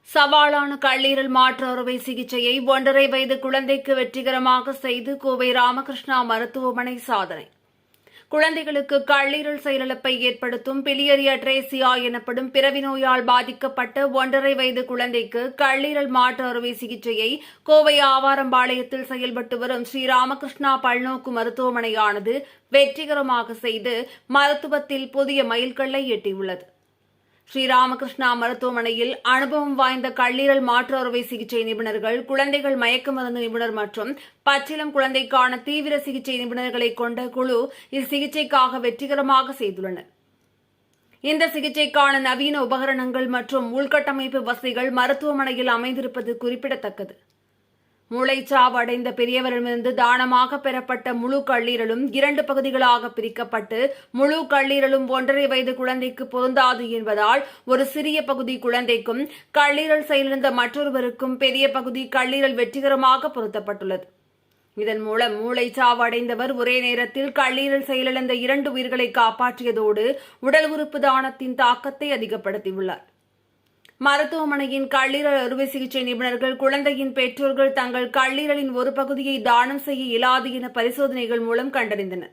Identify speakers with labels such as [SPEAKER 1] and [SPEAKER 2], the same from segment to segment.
[SPEAKER 1] சவாலான கல்லீரல் மாற்று அறுவை சிகிச்சையை 1.5 வயது குழந்தைக்கு வெற்றிகரமாக செய்து கோவை ராமகிருஷ்ணா மருத்துவமனை சாதனை. குழந்தைகளுக்கு கல்லீரல் செயலிழப்பை ஏற்படுத்தும் பிலியரி அட்ரேசியா எனப்படும் பிறவி நோயால் பாதிக்கப்பட்ட 1.5 வயது குழந்தைக்கு கல்லீரல் மாற்று அறுவை சிகிச்சையை கோவை ஆவாரம்பாளையத்தில் செயல்பட்டு வரும் ஸ்ரீ ராமகிருஷ்ணா பல்நோக்கு மருத்துவமனையானது வெற்றிகரமாக செய்து மருத்துவத்தில் புதிய மைல்கல்லை எட்டியுள்ளது. ஸ்ரீராமகிருஷ்ணா மருத்துவமனையில் அனுபவம் வாய்ந்த கல்லீரல் மாற்று அறுவை சிகிச்சை நிபுணர்கள், குழந்தைகள் மயக்க மருந்து நிபுணர் மற்றும் பச்சிளம் குழந்தைக்கான தீவிர சிகிச்சை நிபுணர்களை கொண்ட குழு இச்சிகிச்சைக்காக வெற்றிகரமாக செய்துள்ளனர். இந்த சிகிச்சைக்கான நவீன உபகரணங்கள் மற்றும் உள்கட்டமைப்பு வசதிகள் மருத்துவமனையில் அமைந்திருப்பது குறிப்பிடத்தக்கது. மூளைச்சாவு அடைந்த பெரியவரிடமிருந்து தானமாக பெறப்பட்ட முழு கல்லீரலும் 2 பகுதிகளாக பிரிக்கப்பட்டு முழு கல்லீரலும் 1.5 வயது குழந்தைக்கு பொருந்தாது என்பதால் ஒரு சிறிய பகுதி குழந்தைக்கும் கல்லீரல் செயலிழந்த மற்றொருவருக்கும் பெரிய பகுதி கல்லீரல் வெற்றிகரமாக பொருத்தப்பட்டுள்ளது. இதன் மூலம் மூளைச்சாவு அடைந்தவர் ஒரே நேரத்தில் கல்லீரல் செயலிழந்த 2 உயிர்களை காப்பாற்றியதோடு உடல் உறுப்பு தானத்தின் தாக்கத்தை அதிகப்படுத்தியுள்ளார். மருத்துவமனையின் கல்லீரல் அறுவை சிகிச்சை நிபுணர்கள் குழந்தையின் பெற்றோர்கள் தங்கள் கல்லீரலின் ஒரு பகுதியை தானம் செய்ய இயலாது என பரிசோதனைகள் மூலம் கண்டறிந்தனர்.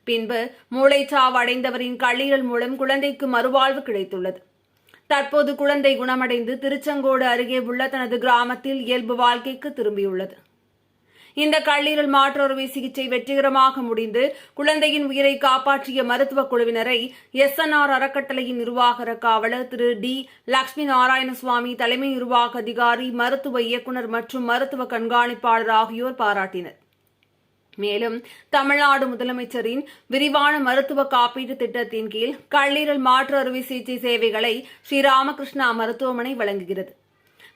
[SPEAKER 1] பின்பு மூளைச்சாவு அடைந்தவரின் கல்லீரல் மூலம் குழந்தைக்கு மறுவாழ்வு கிடைத்துள்ளது. தற்போது குழந்தை குணமடைந்து திருச்செங்கோடு அருகே உள்ள தனது கிராமத்தில் இயல்பு வாழ்க்கைக்கு திரும்பியுள்ளது. இந்த கல்லீரல் மாற்று அறுவை சிகிச்சை வெற்றிகரமாக முடிந்து குழந்தையின் உயிரை காப்பாற்றிய மருத்துவக் குழுவினரை SNR அறக்கட்டளையின் நிர்வாக காவலர் திரு டி. லட்சுமி நாராயணசுவாமி, தலைமை நிர்வாக அதிகாரி, மருத்துவ இயக்குநர் மற்றும் மருத்துவ கண்காணிப்பாளர் ஆகியோர் பாராட்டினர். மேலும் தமிழ்நாடு முதலமைச்சரின் விரிவான மருத்துவ காப்பீட்டு திட்டத்தின் கீழ் கல்லீரல் மாற்று அறுவை சிகிச்சை சேவைகளை ஸ்ரீராமகிருஷ்ணா மருத்துவமனை வழங்குகிறது.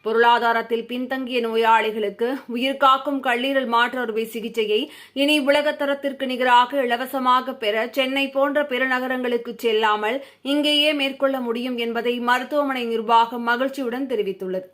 [SPEAKER 1] பொருளாதாரத்தில் பின்தங்கிய நோயாளிகளுக்கு உயிர்காக்கும் கல்லீரல் மாற்று அறுவை சிகிச்சையை இனி உலகத்தரத்திற்கு நிகராக இலவசமாக பெற சென்னை போன்ற பிற நகரங்களுக்கு செல்லாமல் இங்கேயே மேற்கொள்ள முடியும் என்பதை மருத்துவமனை நிர்வாகம் மகிழ்ச்சியுடன் தெரிவித்துள்ளது.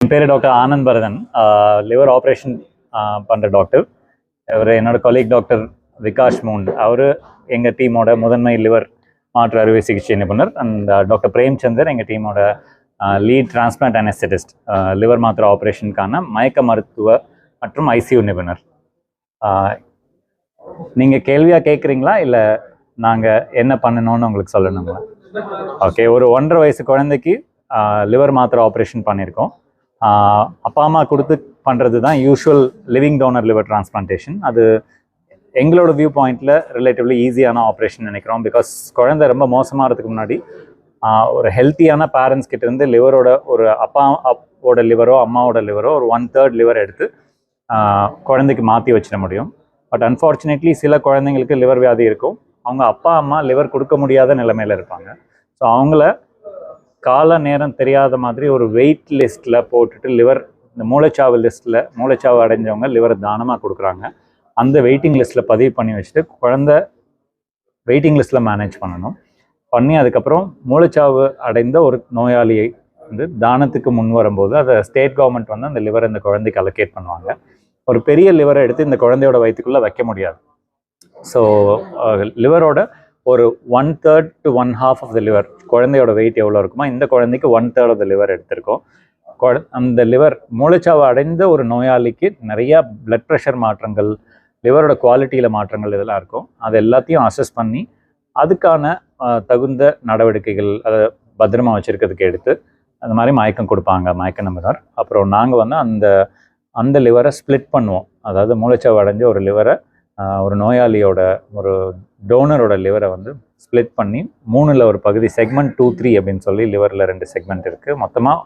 [SPEAKER 2] என் பேர் doctor Anand Bharathan, liver operation பண்ணுற டாக்டர். அவர் என்னோட கொலீக் டாக்டர் விகாஷ் மூண்ட், அவர் எங்கள் டீமோட முதன்மை லிவர் மாற்று அறுவை சிகிச்சை நிபுணர். அண்ட் டாக்டர் பிரேம்சந்தர் எங்கள் டீமோட லீட் டிரான்ஸ்பிளான்ட் அனஸ்தெட்டிஸ்ட், லிவர் மாற்று ஆப்ரேஷனுக்கான மயக்க மருத்துவ மற்றும் ICU நிபுணர். நீங்கள் கேள்வியாக கேட்குறீங்களா இல்லை நாங்கள் என்ன பண்ணணும்னு உங்களுக்கு சொல்லணுங்களா? ஓகே, ஒரு 1.5 வயசு குழந்தைக்கு லிவர் மாத்திரை ஆப்ரேஷன் பண்ணியிருக்கோம். அப்பா அம்மா கொடுத்து பண்ணுறது தான் usual living donor liver transplantation. அது எங்களோட வியூ பாயிண்டில் ரிலேட்டிவ்லி ஈஸியான ஆப்ரேஷன் நினைக்கிறோம். பிகாஸ் குழந்தை ரொம்ப மோசமாகிறதுக்கு முன்னாடி ஒரு ஹெல்த்தியான பேரண்ட்ஸ் கிட்டேருந்து லிவரோட ஒரு அப்பாவோட லிவரோ அம்மாவோட லிவரோ ஒரு 1/3 லிவர் எடுத்து குழந்தைக்கு மாற்றி வச்சிட முடியும். பட் அன்ஃபார்ச்சுனேட்லி சில குழந்தைங்களுக்கு லிவர் வியாதி இருக்கும். அவங்க அப்பா அம்மா லிவர் கொடுக்க முடியாத நிலைமையில் இருப்பாங்க. ஸோ அவங்கள கால நேரம் தெரியாத மாதிரி ஒரு வெயிட் லிஸ்ட்டில் போட்டுட்டு லிவர் இந்த மூளைச்சாவு லிஸ்ட்டில் மூளைச்சாவு அடைஞ்சவங்க லிவரை தானமாக கொடுக்குறாங்க. அந்த வெயிட்டிங் லிஸ்ட்டில் பதிவு பண்ணி வச்சுட்டு குழந்தை வெயிட்டிங் லிஸ்ட்டில் மேனேஜ் பண்ணி அதுக்கப்புறம் மூளைச்சாவு அடைந்த ஒரு நோயாளியை வந்து தானத்துக்கு முன் வரும்போது அதை ஸ்டேட் கவர்மெண்ட் வந்து அந்த லிவரை இந்த குழந்தைக்கு அலோகேட் பண்ணுவாங்க. ஒரு பெரிய லிவரை எடுத்து இந்த குழந்தையோட வயிற்றுக்குள்ளே வைக்க முடியாது. ஸோ லிவரோட ஒரு 1/3 to 1/2 ஆஃப் த லிவர், குழந்தையோட வெயிட் எவ்வளோ இருக்குமோ இந்த குழந்தைக்கு 1/3 ஆஃப் த லிவர் எடுத்திருக்கோம். அந்த லிவர் மூளைச்சாவு அடைந்த ஒரு நோயாளிக்கு நிறையா பிளட் ப்ரெஷர் மாற்றங்கள், லிவரோட குவாலிட்டியில் மாற்றங்கள் இதெல்லாம் இருக்கும். அது எல்லாத்தையும் அசஸ் பண்ணி அதுக்கான தகுந்த நடவடிக்கைகள் அதை பத்திரமா வச்சுருக்கிறதுக்கு எடுத்து அந்த மாதிரி மயக்கம் கொடுப்பாங்க, மயக்க நிபுணர். அப்புறம் நாங்கள் வந்து அந்த லிவரை ஸ்ப்ளிட் பண்ணுவோம். அதாவது மூளைச்சாவு அடைஞ்ச ஒரு லிவரை ஒரு நோயாளியோட ஒரு டோனரோட லிவரை வந்து ஸ்ப்ளிட் பண்ணி 3ல் ஒரு பகுதி செக்மெண்ட் 2, 3 அப்படின்னு சொல்லி லிவரில் 2 செக்மெண்ட் இருக்குது. மொத்தமாக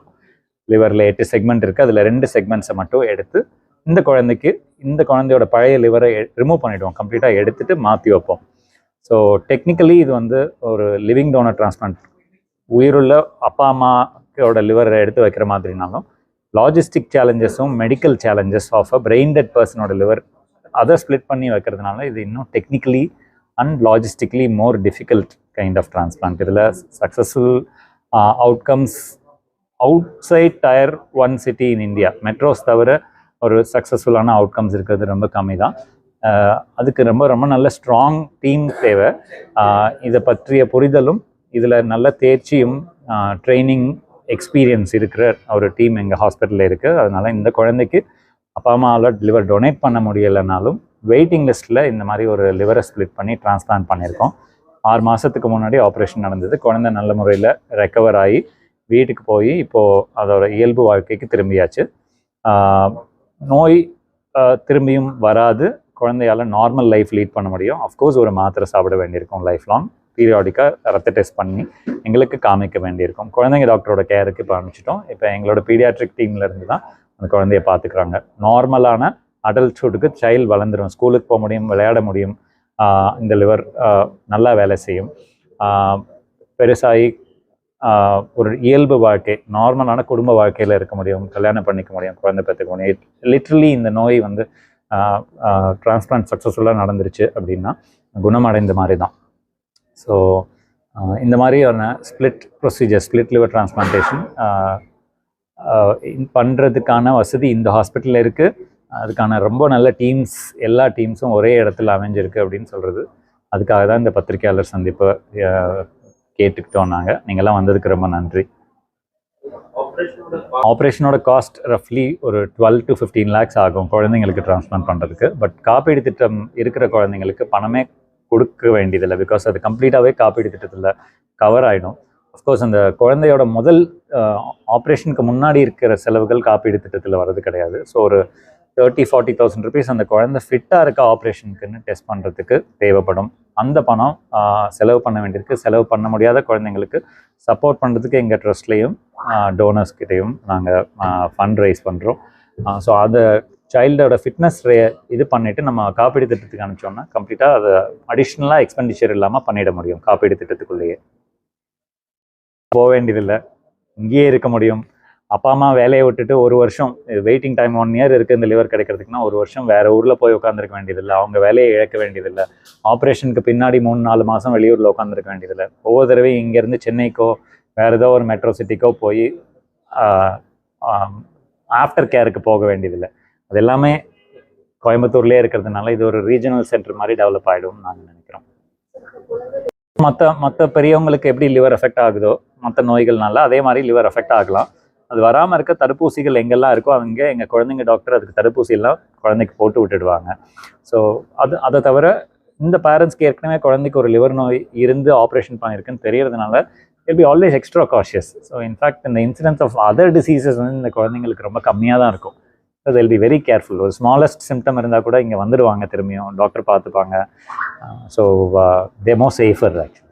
[SPEAKER 2] லிவரில் 8 செக்மெண்ட் இருக்குது. அதில் 2 செக்மெண்ட்ஸை மட்டும் எடுத்து இந்த குழந்தையோட பழைய லிவரை ரிமூவ் பண்ணிவிடுவோம், கம்ப்ளீட்டாக எடுத்துகிட்டு மாற்றி வைப்போம். ஸோ டெக்னிக்கலி இது வந்து ஒரு லிவிங் டோனர் டிரான்ஸ்பிளான்ட், உயிருள்ள அப்பா அம்மாவோட லிவரை எடுத்து வைக்கிற மாதிரினாலும் லாஜிஸ்டிக் சேலஞ்சஸும் medical challenges of a brain dead பர்சனோட லிவர் அதை ஸ்ப்ளிட் பண்ணி வைக்கிறதுனால இது இன்னும் technically and logistically more difficult kind of transplant. இதில் successful outcomes outside tier 1 city in India, metros தவிர ஒரு சக்ஸஸ்ஃபுல்லான அவுட்கம்ஸ் இருக்கிறது ரொம்ப கம்மி தான். அதுக்கு ரொம்ப ரொம்ப நல்ல ஸ்ட்ராங் டீம் தேவை. இதை பற்றிய புரிதலும் இதில் நல்ல தேர்ச்சியும் ட்ரைனிங் எக்ஸ்பீரியன்ஸ் இருக்கிற ஒரு டீம் எங்கள் ஹாஸ்பிட்டலில் இருக்குது. அதனால் இந்த குழந்தைக்கு அப்பா அம்மாவால் லிவர் டொனேட் பண்ண முடியலைனாலும் வெயிட்டிங் லிஸ்ட்டில் இந்த மாதிரி ஒரு லிவரை ஸ்ப்ளிட் பண்ணி டிரான்ஸ்பிளான்ட் பண்ணியிருக்கோம். 6 மாதத்துக்கு முன்னாடி ஆப்ரேஷன் நடந்தது. குழந்தை நல்ல முறையில் ரெக்கவர் ஆகி வீட்டுக்கு போய் இப்போது அதோட இயல்பு வாழ்க்கைக்கு திரும்பியாச்சு. நோய் திரும்பியும் வராது. குழந்தையால் நார்மல் லைஃப் லீட் பண்ண முடியும். அஃப்கோர்ஸ் ஒரு மாத்திரை சாப்பிட வேண்டியிருக்கும் லைஃப் லாங். பீரியாடிக்காக ரத்த டெஸ்ட் பண்ணி எங்களுக்கு காமிக்க வேண்டியிருக்கும். குழந்தைங்க டாக்டரோட கேருக்கு இப்போ அனுப்பிச்சிட்டோம். இப்போ எங்களோட பீடியாட்ரிக் டீம்லேருந்து தான் அந்த குழந்தைய பார்த்துக்குறாங்க. நார்மலான அடல்ட்ஹுட்டுக்கு சைல்டு வளர்ந்துடும், ஸ்கூலுக்கு போக முடியும், விளையாட முடியும். இந்த லிவர் நல்லா வேலை செய்யும். பெருசாகி ஒரு இயல்பு வாழ்க்கை, நார்மலான குடும்ப வாழ்க்கையில் இருக்க முடியும், கல்யாணம் பண்ணிக்க முடியும், குழந்தை பெற்றுக்க முடியும். லிட்ரலி இந்த நோய் வந்து டிரான்ஸ்பிளான்ட் சக்ஸஸ்ஃபுல்லாக நடந்துருச்சு அப்படின்னா குணமடைந்த மாதிரி தான். ஸோ இந்த மாதிரியான ஸ்ப்ளிட் லிவர் டிரான்ஸ்பிளான்டேஷன் பண்ணுறதுக்கான வசதி இந்த ஹாஸ்பிட்டலில் இருக்குது. அதுக்கான ரொம்ப நல்ல டீம்ஸ், எல்லா டீம்ஸும் ஒரே இடத்துல அமைஞ்சிருக்கு அப்படின்னு சொல்கிறது. அதுக்காக தான் இந்த பத்திரிகையாளர் சந்திப்பை கேட்டுக்கிட்டோம். நீங்கள்லாம் வந்ததுக்கு ரொம்ப நன்றி. ஆப்ரேஷனோட காஸ்ட் ரஃப்லி ஒரு 12 to 15 lakhs ஆகும் குழந்தைங்களுக்கு டிரான்ஸ்பிளான்ட் பண்ணுறதுக்கு. பட் காப்பீடு திட்டம் இருக்கிற குழந்தைங்களுக்கு பணமே கொடுக்க வேண்டியதில்லை. பிகாஸ் அது கம்ப்ளீட்டாகவே காப்பீடு திட்டத்தில் கவர் ஆகிடும். அஃப்கோர்ஸ் அந்த குழந்தையோட முதல் ஆப்ரேஷனுக்கு முன்னாடி இருக்கிற செலவுகள் காப்பீடு திட்டத்தில் வர்றது கிடையாது. ஸோ ஒரு 30,000-40,000 rupees அந்த குழந்தை ஃபிட்டாக இருக்க ஆப்ரேஷனுக்குன்னு டெஸ்ட் பண்ணுறதுக்கு தேவைப்படும். அந்த பணம் செலவு பண்ண வேண்டியிருக்கு. செலவு பண்ண முடியாத குழந்தைங்களுக்கு சப்போர்ட் பண்ணுறதுக்கு எங்கள் ட்ரஸ்ட்லேயும் டோனர்ஸ்கிட்டையும் நாங்கள் ஃபண்ட் ரைஸ் பண்ணுறோம். ஸோ அந்த சைல்டோட ஃபிட்னஸ் இது பண்ணிவிட்டு நம்ம காப்பீடு திட்டத்துக்கு அனுப்பிச்சோம்னா கம்ப்ளீட்டாக அதை அடிஷ்னலாக எக்ஸ்பெண்டிச்சர் இல்லாமல் பண்ணிட முடியும். காப்பீடு திட்டத்துக்குள்ளேயே போக வேண்டியதில்லை, இங்கேயே இருக்க முடியும். அப்பா அம்மா வேலையை விட்டுட்டு ஒரு வருஷம், வெயிட்டிங் டைம் 1 year இருக்குது இந்த லிவர் கிடைக்கிறதுக்குன்னா, ஒரு வருஷம் வேறு ஊரில் போய் உட்காந்துருக்க வேண்டியதில்லை, அவங்க வேலையை இழக்க வேண்டியதில்லை. ஆப்ரேஷனுக்கு பின்னாடி 3-4 மாதம் வெளியூரில் உட்காந்துருக்க வேண்டியதில்லை. ஒவ்வொரு தடவையும் இங்கேருந்து சென்னைக்கோ வேறு ஏதோ ஒரு மெட்ரோ சிட்டிக்கோ போய் ஆஃப்டர் கேருக்கு போக வேண்டியதில்லை. அது எல்லாமே கோயம்புத்தூர்லேயே இருக்கிறதுனால இது ஒரு ரீஜனல் சென்டர் மாதிரி டெவலப் ஆகிடும்னு நாங்கள் நினைக்கிறோம். மற்ற பெரியவங்களுக்கு எப்படி லிவர் எஃபெக்ட் ஆகுதோ மற்ற நோய்கள்னால அதே மாதிரி லிவர் எஃபெக்ட் ஆகலாம். அது வராமல் இருக்க தடுப்பூசிகள் எங்கெல்லாம் இருக்கோ அங்கே எங்கள் குழந்தைங்க டாக்டர் அதுக்கு தடுப்பூசியெல்லாம் குழந்தைக்கு போட்டு விட்டுடுவாங்க. ஸோ அதை தவிர இந்த பேரண்ட்ஸ்க்கு ஏற்கனவே குழந்தைக்கு ஒரு லிவர் நோய் இருந்து ஆப்ரேஷன் பண்ணியிருக்குன்னு தெரியறதுனால will be always extra cautious. So in fact இந்த இன்சிடென்ஸ் ஆஃப் அதர் டிசீசஸ் வந்து இந்த குழந்தைங்களுக்கு ரொம்ப கம்மியாக தான் இருக்கும். they'll be very careful. ஒரு ஸ்மாலஸ்ட் சிம்டம் இருந்தால் கூட இங்கே வந்துடுவாங்க, திரும்பியும் டாக்டர் பார்த்துப்பாங்க. So they more safer actually.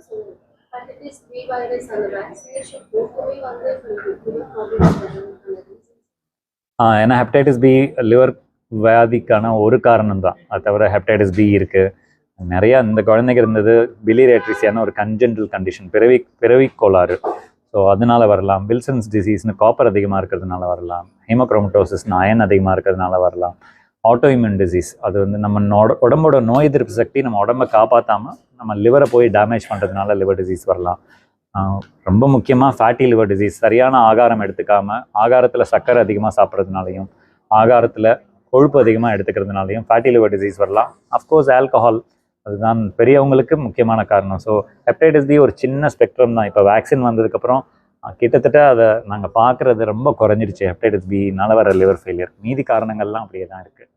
[SPEAKER 3] Hepatitis B virus and the vaccination போகவே வந்து ப்ராப்ளம்.
[SPEAKER 2] ஏன்னா ஹெப்படைட்டிஸ் பி லிவர் வியாதிக்கான ஒரு காரணம் தான், அது தவிர ஹெப்படைட்டிஸ் பி இருக்குது நிறையா. இந்த குழந்தைங்க இருந்தது பிலியரி அட்ரிசியான ஒரு கன்ஜென்டல் கண்டிஷன், பிறவி கோளாறு. ஸோ அதனால வரலாம். வில்சன்ஸ் டிசீஸ்னு காப்பர் அதிகமாக இருக்கிறதுனால வரலாம். ஹீமோக்ரோமட்டோசிஸ்னு அயன் அதிகமாக இருக்கிறதுனால வரலாம். ஆட்டோஇம்யூன் டிசீஸ், அது வந்து நம்ம உடம்போட நோய் எதிர்ப்பு சக்தி நம்ம உடம்பை காப்பாற்றாமல் நம்ம லிவரை போய் டேமேஜ் பண்ணுறதுனால லிவர் டிசீஸ் வரலாம். ரொம்ப முக்கியமாக ஃபேட்டி லிவர் டிசீஸ், சரியான ஆகாரம் எடுத்துக்காமல் ஆகாரத்தில் சர்க்கரை அதிகமாக சாப்பிட்றதுனாலையும் ஆகாரத்தில் கொழுப்பு அதிகமாக எடுத்துக்கிறதுனாலையும் ஃபேட்டி லிவர் டிசீஸ் வரலாம். அஃப்கோர்ஸ் ஆல்கஹால், அதுதான் பெரியவங்களுக்கு முக்கியமான காரணம். ஸோ ஹெப்படைட்டிஸ் பி ஒரு சின்ன ஸ்பெக்ட்ரம் தான். இப்போ வேக்சின் வந்ததுக்கப்புறம் கிட்டத்தட்ட அதை நாங்கள் பார்க்குறது ரொம்ப குறைஞ்சிருச்சு. ஹெப்படைட்டிஸ் பினால வர லிவர் ஃபெயிலியர், மீதி காரணங்கள்லாம் அப்படியே தான் இருக்குது.